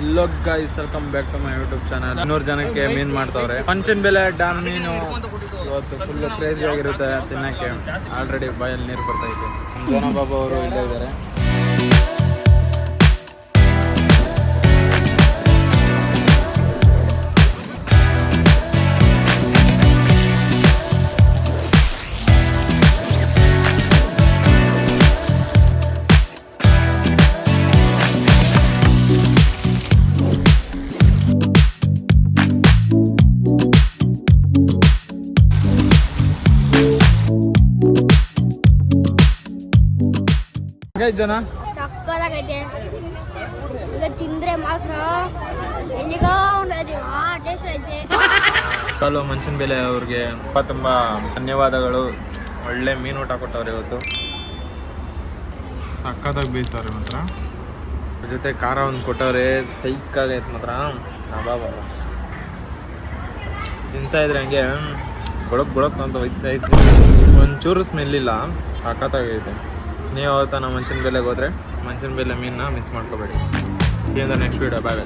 Yellow guys welcome back to my YouTube channel. 200 ಜನಕ್ಕೆ ಮೀನ್ ಮಾಡ್ತಾವ್ರೆ. ಪಂಚನ್ ಬೆಲೆ ಡಾನ್ ಮೀನು ಇವತ್ತು ಫುಲ್ ಕ್ರೇಜಿ ಆಗಿರುತ್ತೆ ತಿನ್ನಕ್ಕೆ. ಆಲ್ರೆಡಿ ಬಾಯಲ್ಲಿ ನೀರು ಬರ್ತಾ ಇದೆ. ಜೋನ ಬಾಬು ಅವರು ಇಲ್ಲೇ ಇದ್ದಾರೆ. ಜನ ಸಕ್ಕತ್ತಾಗೈತೆ. ಈಗ ತಿಂದ್ರೆ ಮಾತ್ರ ಎಲ್ಲಿಗೋ ಟೇಸ್ಟ್ ಐತೆ. ಕಾಲು ಮಂಚಿನ ಬೆಲೆ ಅವ್ರಿಗೆ ತುಂಬಾ ಧನ್ಯವಾದಗಳು. ಒಳ್ಳೆ ಮೀನು ಊಟ ಕೊಟ್ಟವ್ರೆ ಇವತ್ತು. ಸಕ್ಕತ್ತಾಗಿ ಬೇಯಿಸವ್ರೆ ಮಾತ್ರ. ಜೊತೆ ಖಾರ ಒಂದು ಕೊಟ್ಟವ್ರೆ. ಸೈಕಾಗೈತೆ ಮಾತ್ರ. ಬಾಬಾ ತಿಂತಾ ಇದ್ರೆ ಹಂಗೆ ಬೊಳಕ್ ಅಂತ ಒಯ್ತೈತಿ. ಒಂಚೂರು ಸ್ಮೆಲ್ ಇಲ್ಲ. ಸಕ್ಕತ್ತಾಗೈತೆ. ನೀವು ಅವತ್ತ ನಾವು ಮಂಚಿನ ಬೆಲೆಗೆ ಹೋದ್ರೆ ಮಂಚಿನ ಬೆಲೆ ಮೀನನ್ನ ಮಿಸ್ ಮಾಡ್ಕೋಬೇಡಿ. ನೆಕ್ಸ್ಟ್ ವೀಡಿಯೋ ಬಾಯ್.